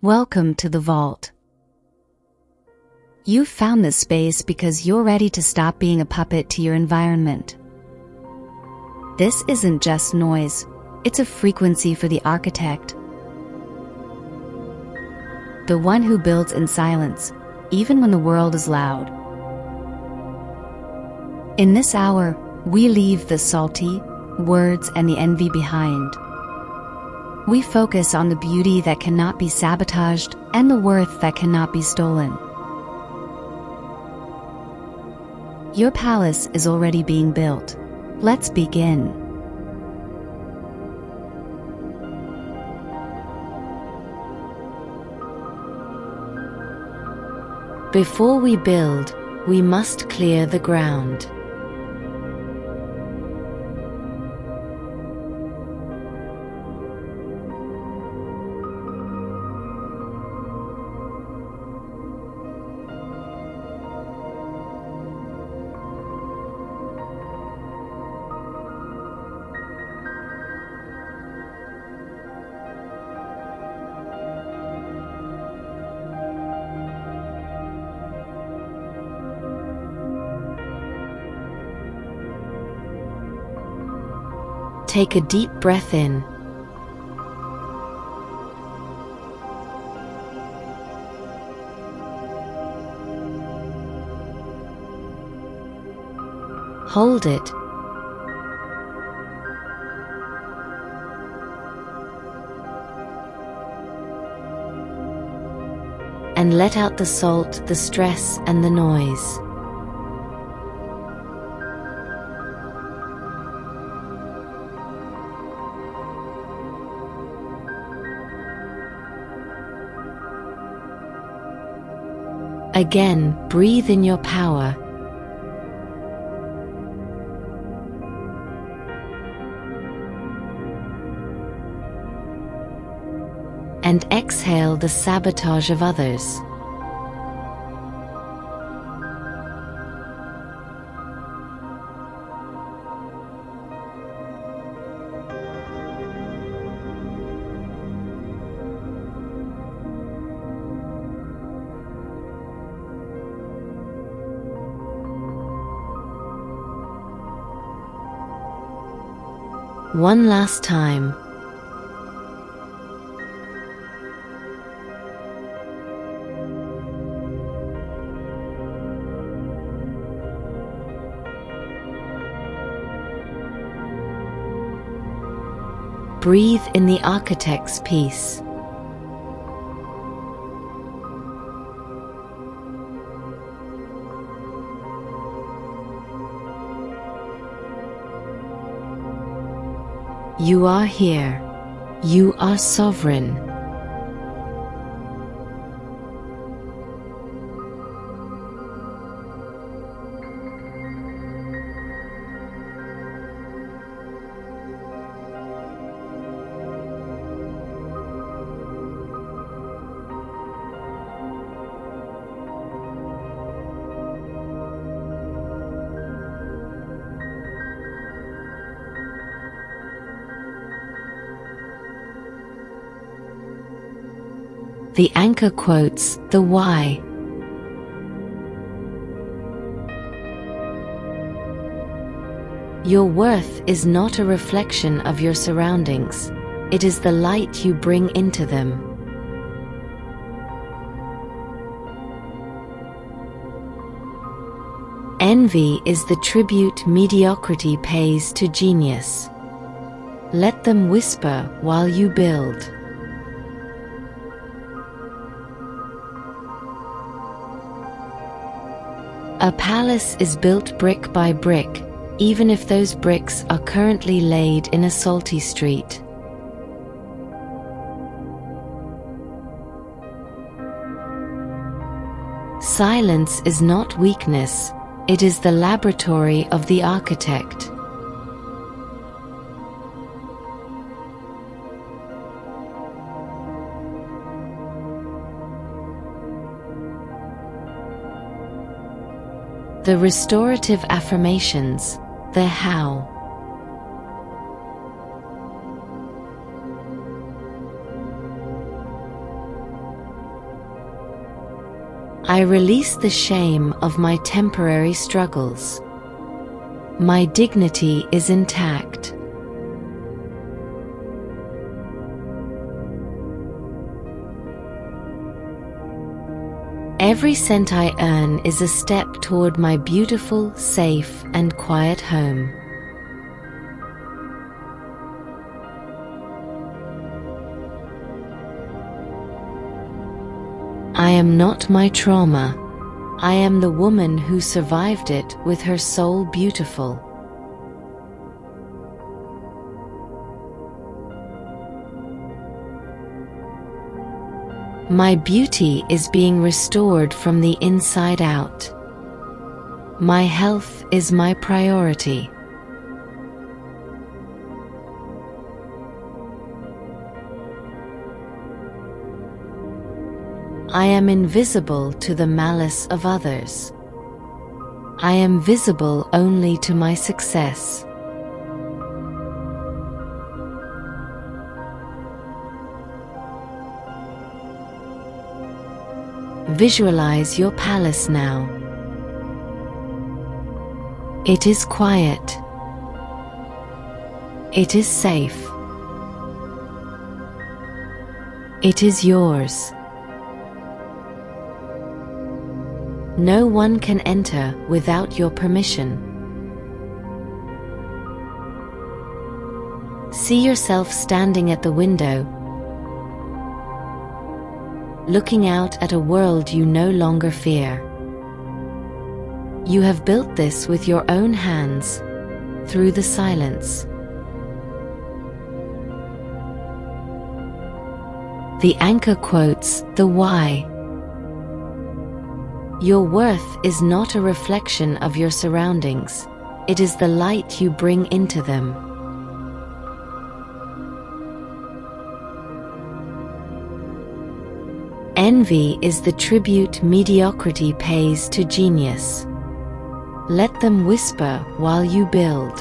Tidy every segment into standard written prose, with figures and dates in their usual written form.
Welcome to the vault. You've found this space because you're ready to stop being a puppet to your environment. This isn't just noise, it's a frequency for the architect. The one who builds in silence, even when the world is loud. In this hour, we leave the salty words and the envy behind. We focus on the beauty that cannot be sabotaged and the worth that cannot be stolen. Your palace is already being built. Let's begin. Before we build, we must clear the ground. Take a deep breath in. Hold it. And let out the salt, the stress, and the noise. Again, breathe in your power. And exhale the sabotage of others. One last time. Breathe in the architect's peace. You are here. You are sovereign. The anchor quotes, the why. Your worth is not a reflection of your surroundings. It is the light you bring into them. Envy is the tribute mediocrity pays to genius. Let them whisper while you build. A palace is built brick by brick, even if those bricks are currently laid in a salty street. Silence is not weakness, it is the laboratory of the architect. The restorative affirmations, the how. I release the shame of my temporary struggles. My dignity is intact. Every cent I earn is a step toward my beautiful, safe, and quiet home. I am not my trauma. I am the woman who survived it with her soul beautiful. My beauty is being restored from the inside out. My health is my priority. I am invisible to the malice of others. I am visible only to my success. Visualize your palace now. It is quiet. It is safe. It is yours. No one can enter without your permission. See yourself standing at the window, looking out at a world you no longer fear. You have built this with your own hands, through the silence. The anchor quotes, the why. Your worth is not a reflection of your surroundings. It is the light you bring into them. Envy is the tribute mediocrity pays to genius. Let them whisper while you build.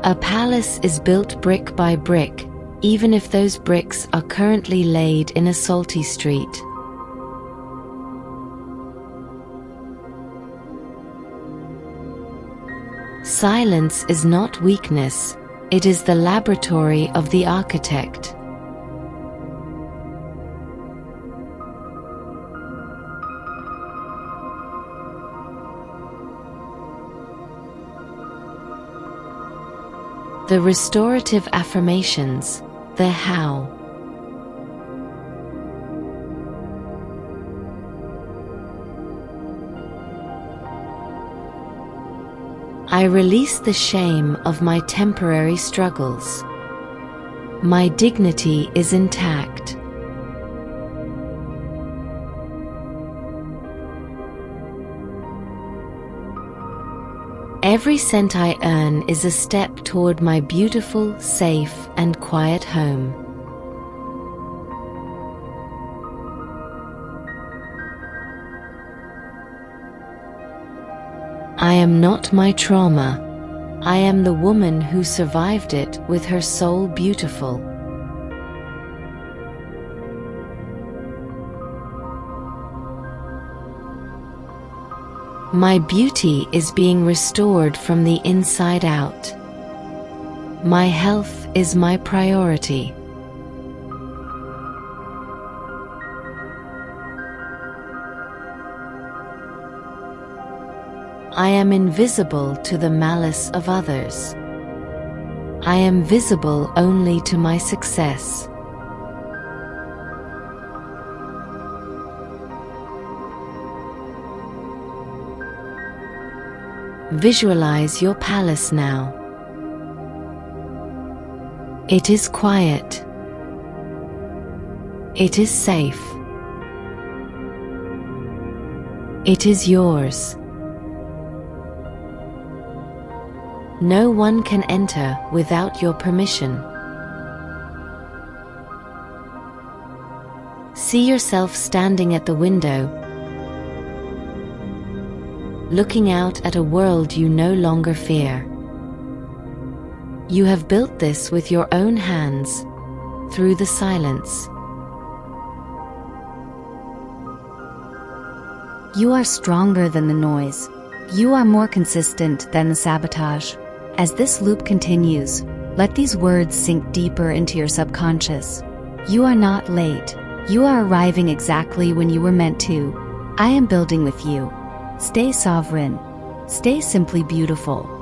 A palace is built brick by brick, even if those bricks are currently laid in a salty street. Silence is not weakness, it is the laboratory of the architect. The restorative affirmations, the how. I release the shame of my temporary struggles. My dignity is intact. Every cent I earn is a step toward my beautiful, safe, and quiet home. I am not my trauma. I am the woman who survived it with her soul beautiful. My beauty is being restored from the inside out. My health is my priority. I am invisible to the malice of others. I am visible only to my success. Visualize your palace now. It is quiet. It is safe. It is yours. No one can enter without your permission. See yourself standing at the window, looking out at a world you no longer fear. You have built this with your own hands, through the silence. You are stronger than the noise. You are more consistent than the sabotage. As this loop continues, let these words sink deeper into your subconscious. You are not late. You are arriving exactly when you were meant to. I am building with you. Stay sovereign. Stay simply beautiful.